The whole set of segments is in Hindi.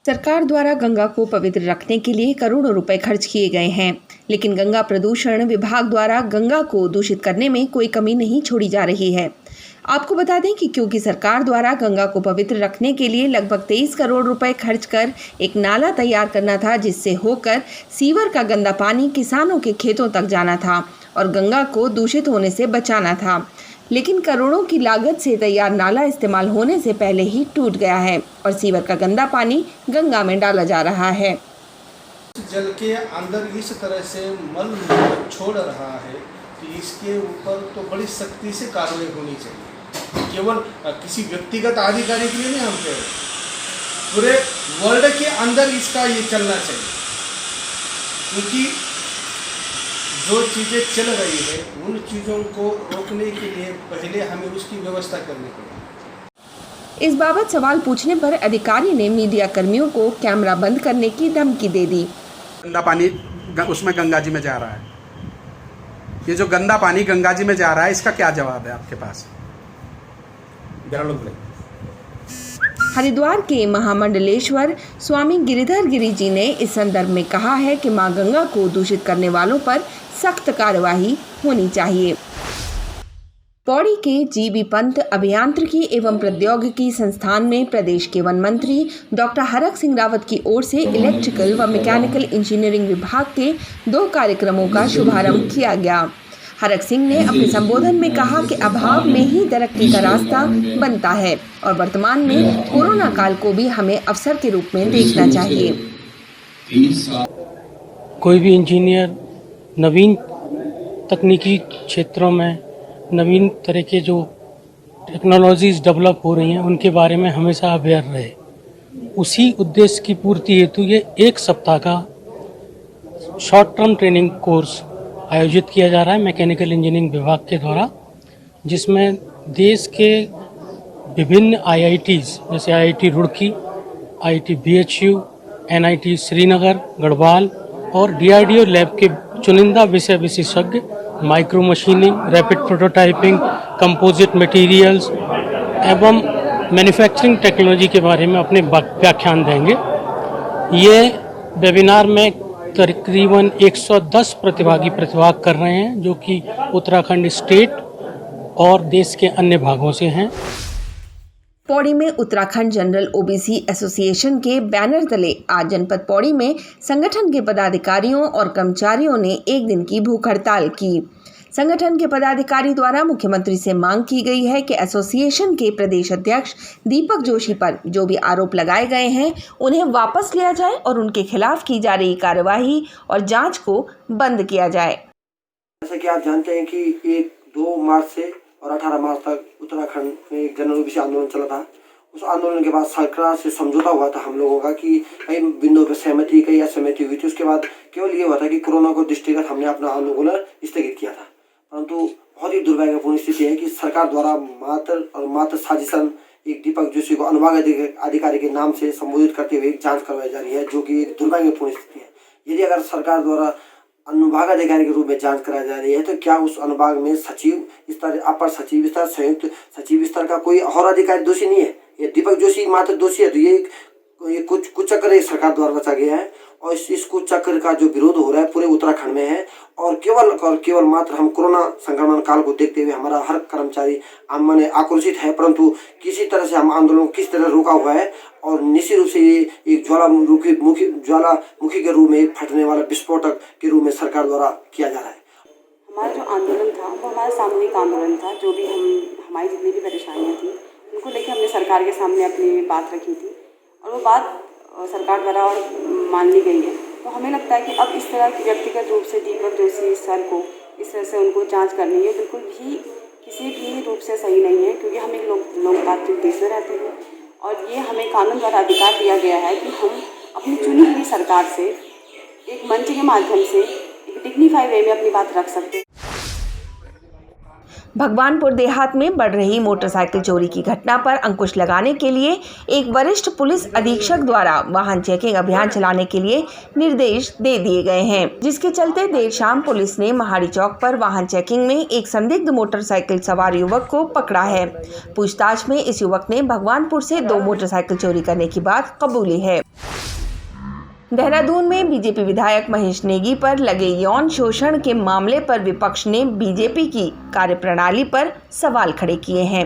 सरकार द्वारा गंगा को पवित्र रखने के लिए करोड़ों रुपए खर्च किए गए हैं, लेकिन गंगा प्रदूषण विभाग द्वारा गंगा को दूषित करने में कोई कमी नहीं छोड़ी जा रही है। आपको बता दें कि क्योंकि सरकार द्वारा गंगा को पवित्र रखने के लिए लगभग 23 करोड़ रुपए खर्च कर एक नाला तैयार करना था, जिससे होकर सीवर का गंदा पानी किसानों के खेतों तक जाना था और गंगा को दूषित होने से बचाना था, लेकिन करोड़ों की लागत से तैयार नाला इस्तेमाल होने से पहले ही टूट गया है और सीवर का गंदा पानी गंगा में डाला जा रहा है। जल के अंदर इस तरह से मल छोड़ रहा है कि इसके ऊपर तो बड़ी सख्ती से कार्रवाई होनी चाहिए। केवल किसी व्यक्तिगत अधिकारी के लिए नहीं, हम कह रहे पूरे वर्ल्ड के अंदर इसका ये चलना चाहिए, क्योंकि जो चीज़ें चल रही है उन चीज़ों को रोकने के लिए पहले हमें उसकी व्यवस्था करनी पड़ेगी। इस बाबत सवाल पूछने पर अधिकारी ने मीडिया कर्मियों को कैमरा बंद करने की धमकी दे दी। गंदा पानी उसमें गंगा जी में जा रहा है, ये जो गंदा पानी गंगा जी में जा रहा है, इसका क्या जवाब है आपके पास? हरिद्वार के महामंडलेश्वर स्वामी गिरिधर गिरी जी ने इस संदर्भ में कहा है कि मां गंगा को दूषित करने वालों पर सख्त कार्यवाही होनी चाहिए। पौड़ी के जीबी पंत अभियांत्रिकी एवं प्रौद्योगिकी संस्थान में प्रदेश के वन मंत्री डॉक्टर हरक सिंह रावत की ओर से इलेक्ट्रिकल व मैकेनिकल इंजीनियरिंग विभाग के 2 कार्यक्रमों का शुभारंभ किया गया। हरक सिंह ने अपने संबोधन में कहा कि अभाव में ही तरक्की का रास्ता बनता है और वर्तमान में कोरोना काल को भी हमें अवसर के रूप में देखना चाहिए। कोई भी इंजीनियर नवीन तकनीकी क्षेत्रों में नवीन तरह के जो टेक्नोलॉजीज डेवलप हो रही हैं उनके बारे में हमेशा अवेयर रहे। उसी उद्देश्य की पूर्ति हेतु ये 1 सप्ताह का शॉर्ट टर्म ट्रेनिंग कोर्स आयोजित किया जा रहा है मैकेनिकल इंजीनियरिंग विभाग के द्वारा, जिसमें देश के विभिन्न IITs जैसे IIT Roorkee, IIT BHU, NIT Srinagar, Garhwal और DRDO लैब के चुनिंदा विषय विशेषज्ञ micro machining, rapid prototyping, composite materials एवं मैन्युफैक्चरिंग टेक्नोलॉजी के बारे में अपने व्याख्यान देंगे। ये वेबिनार में तकरीबन 110 प्रतिभागी प्रतिभाग कर रहे हैं, जो कि उत्तराखंड स्टेट और देश के अन्य भागों से हैं। पौड़ी में उत्तराखंड जनरल OBC एसोसिएशन के बैनर तले आज जनपद पौड़ी में संगठन के पदाधिकारियों और कर्मचारियों ने 1 दिन की भूख हड़ताल की। संगठन के पदाधिकारी द्वारा मुख्यमंत्री से मांग की गई है कि एसोसिएशन के प्रदेश अध्यक्ष दीपक जोशी पर जो भी आरोप लगाए गए हैं उन्हें वापस लिया जाए और उनके खिलाफ की जा रही कार्यवाही और जांच को बंद किया जाए। जैसा कि आप जानते हैं कि 2 मार्च से और 18 मार्च तक उत्तराखंड में एक जनरल OBC आंदोलन चला था। उस आंदोलन के बाद सरकार से समझौता हुआ था हम लोगों का कि कई बिंदुओं पर सहमति, कई असहमति हुई थी। उसके बाद केवल ये हुआ था कि कोरोना को दृष्टिगत हमने अपना आंदोलन स्थगित किया था, परंतु बहुत ही दुर्भाग्यपूर्ण स्थिति है कि सरकार द्वारा मात्र साजिशन एक दीपक जोशी को अनुभाग अधिकारी के नाम से संबोधित करते हुए एक जांच करवाई जा रही है, जो कि एक दुर्भाग्यपूर्ण स्थिति है। यदि अगर सरकार द्वारा अनुभाग अधिकारी के रूप में जांच कराई जा रही है तो क्या उस अनुभाग में सचिव स्तर, अपर सचिव स्तर, संयुक्त सचिव स्तर का कोई और अधिकारी दोषी नहीं है? ये दीपक जोशी मात्र दोषी है? तो ये कुछ चक्र सरकार द्वारा रचा गया है और इस कुछ चक्र का जो विरोध हो रहा है पूरे उत्तराखंड में है। और केवल मात्र हम कोरोना संक्रमण काल को देखते हुए हमारा हर कर्मचारी माने आक्रोशित है, परंतु किसी तरह से हम आंदोलन किस तरह रोका हुआ है और निश्चित रूप से ये एक ज्वालामुखी के रूप में फटने वाला विस्फोटक के रूप में सरकार द्वारा किया जा रहा है। हमारा जो आंदोलन था वो हमारा सामूहिक आंदोलन था। जो भी हमारी जितनी भी परेशानियाँ थी उनको लेकर हमने सरकार के सामने अपनी बात रखी थी और वो बात सरकार द्वारा और मान ली गई है। तो हमें लगता है कि अब इस तरह की व्यक्तिगत रूप से दीपक जोशी सर को इस तरह से उनको जांच करनी है बिल्कुल भी किसी भी रूप से सही नहीं है, क्योंकि हम एक लोकतांत्रिक देश में रहते हैं और ये हमें कानून द्वारा अधिकार दिया गया है कि हम अपनी चुनी हुई सरकार से एक मंच के माध्यम से एक डिग्निफाइड वे में अपनी बात रख सकते हैं। भगवानपुर देहात में बढ़ रही मोटरसाइकिल चोरी की घटना पर अंकुश लगाने के लिए एक वरिष्ठ पुलिस अधीक्षक द्वारा वाहन चेकिंग अभियान चलाने के लिए निर्देश दे दिए गए हैं, जिसके चलते देर शाम पुलिस ने महाड़ी चौक पर वाहन चेकिंग में एक संदिग्ध मोटरसाइकिल सवार युवक को पकड़ा है। पूछताछ में इस युवक ने भगवानपुर से 2 मोटरसाइकिल चोरी करने की बात कबूली है। देहरादून में बीजेपी विधायक महेश नेगी पर लगे यौन शोषण के मामले पर विपक्ष ने बीजेपी की कार्यप्रणाली पर सवाल खड़े किए हैं।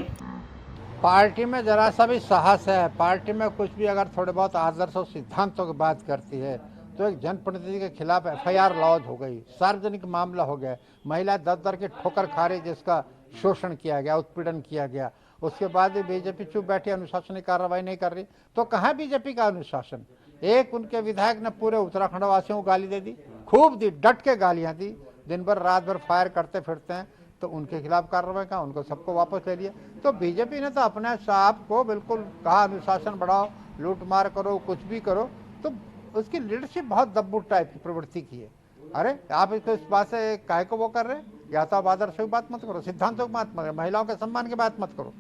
पार्टी में जरा सा भी साहस है, पार्टी में कुछ भी अगर थोड़े बहुत आदर्श और सिद्धांतों की बात करती है तो एक जनप्रतिनिधि के खिलाफ FIR लॉन्च हो गई, सार्वजनिक मामला हो गया, महिला दर की ठोकर खा रही जिसका शोषण किया गया, उत्पीड़न किया गया, उसके बाद भी बीजेपी चुप बैठी, अनुशासनिक कार्रवाई नहीं कर रही। तो कहाँ बीजेपी का अनुशासन? एक उनके विधायक ने पूरे उत्तराखंड वासियों को गाली दे दी, खूब दी, डट के गालियां दी, दिन भर रात भर फायर करते फिरते हैं, तो उनके खिलाफ कार्रवाई कहा, उनको सबको वापस ले लिया। तो बीजेपी ने तो अपने आप को बिल्कुल कहा अनुशासन बढ़ाओ, लूट मार करो, कुछ भी करो, तो उसकी लीडरशिप बहुत दब्बू टाइप की प्रवृत्ति की है। अरे आप इसको इस बात से काहे को वो कर रहे हैं? या तो आप आदर्शों की बात मत करो, सिद्धांतों की बात मत करो, महिलाओं के सम्मान की बात मत करो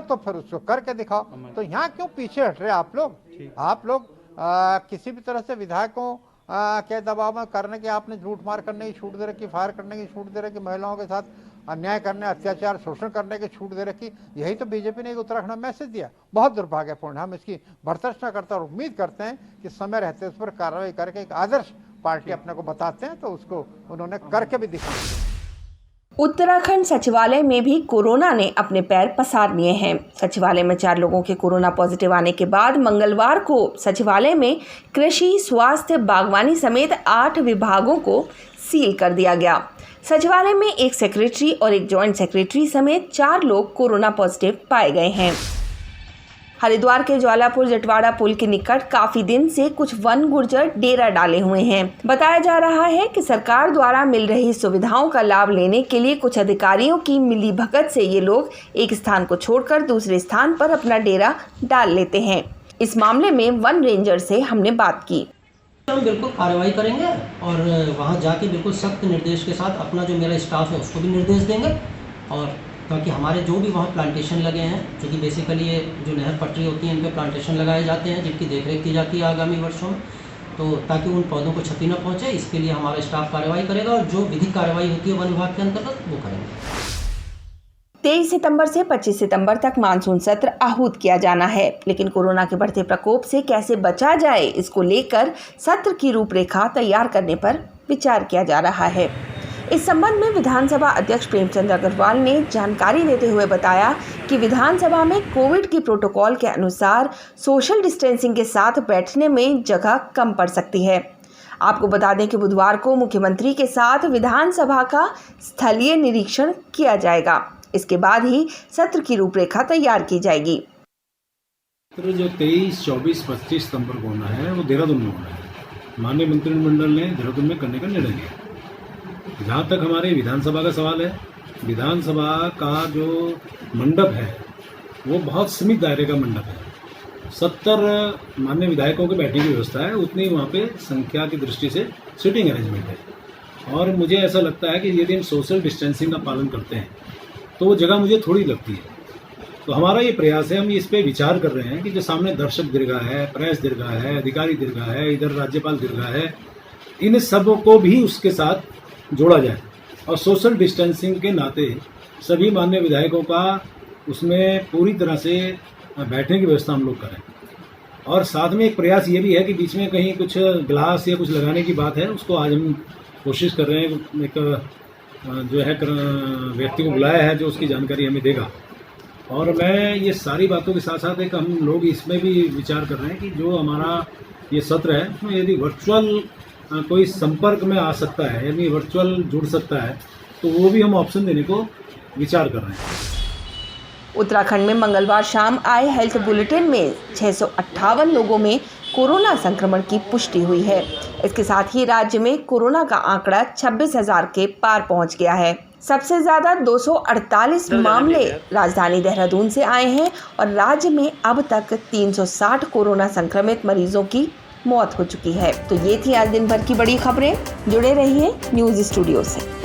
तो फिर उसको करके दिखाओ। तो यहाँ क्यों पीछे हट रहे आप लोग? किसी भी तरह से विधायकों के दबाव में करने की आपने झूठ मार करने की छूट दे रखी, फायर करने की छूट दे रखी, महिलाओं के साथ अन्याय करने, अत्याचार, शोषण करने की छूट दे रखी। यही तो बीजेपी ने उत्तराखंड में मैसेज दिया। बहुत दुर्भाग्यपूर्ण, हम इसकी भर्त्सना करते हैं और उम्मीद करते हैं कि समय रहते उस पर कार्रवाई करके एक आदर्श पार्टी अपने को बताते हैं तो उसको उन्होंने करके भी दिखाया। उत्तराखंड सचिवालय में भी कोरोना ने अपने पैर पसार लिए हैं। सचिवालय में 4 लोगों के कोरोना पॉजिटिव आने के बाद मंगलवार को सचिवालय में कृषि, स्वास्थ्य, बागवानी समेत 8 विभागों को सील कर दिया गया। सचिवालय में एक सेक्रेटरी और एक जॉइंट सेक्रेटरी समेत 4 लोग कोरोना पॉजिटिव पाए गए हैं। हरिद्वार के ज्वालापुर जटवाड़ा पुल के निकट काफी दिन से कुछ वन गुर्जर डेरा डाले हुए हैं। बताया जा रहा है कि सरकार द्वारा मिल रही सुविधाओं का लाभ लेने के लिए कुछ अधिकारियों की मिलीभगत से ये लोग एक स्थान को छोड़कर दूसरे स्थान पर अपना डेरा डाल लेते हैं। इस मामले में वन रेंजर से हमने बात की। हम बिल्कुल कार्रवाई करेंगे और वहाँ जाके बिल्कुल सख्त निर्देश के साथ अपना जो मेरा स्टाफ है उसको भी निर्देश देंगे, और ताकि हमारे जो भी वहाँ प्लांटेशन लगे हैं, जो कि बेसिकली ये जो नहर पटरी होती है इन पे प्लांटेशन लगाए जाते हैं जिनकी देखरेख की जाती है आगामी वर्षों में, तो ताकि उन पौधों को क्षति न पहुँचे, इसके लिए हमारा स्टाफ कार्रवाई करेगा और जो विधिक कार्रवाई होती है वन विभाग के अंतर्गत वो करेंगे। 23 सितंबर से 25 सितंबर तक मानसून सत्र आहूत किया जाना है, लेकिन कोरोना के बढ़ते प्रकोप से कैसे बचा जाए इसको लेकर सत्र की रूपरेखा तैयार करने पर विचार किया जा रहा है। इस संबंध में विधानसभा अध्यक्ष प्रेमचंद अग्रवाल ने जानकारी देते हुए बताया कि विधानसभा में कोविड के प्रोटोकॉल के अनुसार सोशल डिस्टेंसिंग के साथ बैठने में जगह कम पड़ सकती है। आपको बता दें कि बुधवार को मुख्यमंत्री के साथ विधानसभा का स्थलीय निरीक्षण किया जाएगा। इसके बाद ही सत्र की रूपरेखा तैयार की जाएगी। जो 23, 24, 25 सितंबर को होना है वो देहरादून में होना है। माननीय मंत्रिमंडल ने देहरादून में करने का निर्णय लिया। जहाँ तक हमारे विधानसभा का सवाल है, विधानसभा का जो मंडप है वो बहुत सीमित दायरे का मंडप है। 70 माननीय विधायकों के बैठने की व्यवस्था है, उतनी वहाँ पे संख्या की दृष्टि से सीटिंग अरेंजमेंट है। और मुझे ऐसा लगता है कि यदि हम सोशल डिस्टेंसिंग का पालन करते हैं तो वो जगह मुझे थोड़ी लगती है। तो हमारा ये प्रयास है, हम इस पे विचार कर रहे हैं कि जो सामने दर्शक दीर्घा है, प्रेस दीर्घा है, अधिकारी दीर्घा है, इधर राज्यपाल दीर्घा है, इन सब को भी उसके साथ जोड़ा जाए और सोशल डिस्टेंसिंग के नाते सभी माननीय विधायकों का उसमें पूरी तरह से बैठने की व्यवस्था हम लोग करें। और साथ में एक प्रयास ये भी है कि बीच में कहीं कुछ गिलास या कुछ लगाने की बात है, उसको आज हम कोशिश कर रहे हैं। एक जो है व्यक्ति को बुलाया है जो उसकी जानकारी हमें देगा। और मैं ये सारी बातों के साथ साथ एक हम लोग इसमें भी विचार कर रहे हैं कि जो हमारा ये सत्र है उसमें यदि वर्चुअल कोई संपर्क में आ सकता है, यानी वर्चुअल जुड़ सकता है, तो वो भी हम ऑप्शन देने को विचार कर रहे हैं। उत्तराखंड में मंगलवार शाम आए हेल्थ बुलेटिन में 658 लोगों में कोरोना संक्रमण की पुष्टि हुई है। इसके साथ ही राज्य में कोरोना का आंकड़ा 26,000 के पार पहुंच गया है। सबसे ज्यादा 248 मामले राजधानी देहरादून से आए हैं और राज्य में अब तक 360 कोरोना संक्रमित मरीजों की मौत हो चुकी है। तो ये थी आज दिन भर की बड़ी खबरें। जुड़े रहिए न्यूज़ स्टूडियो से।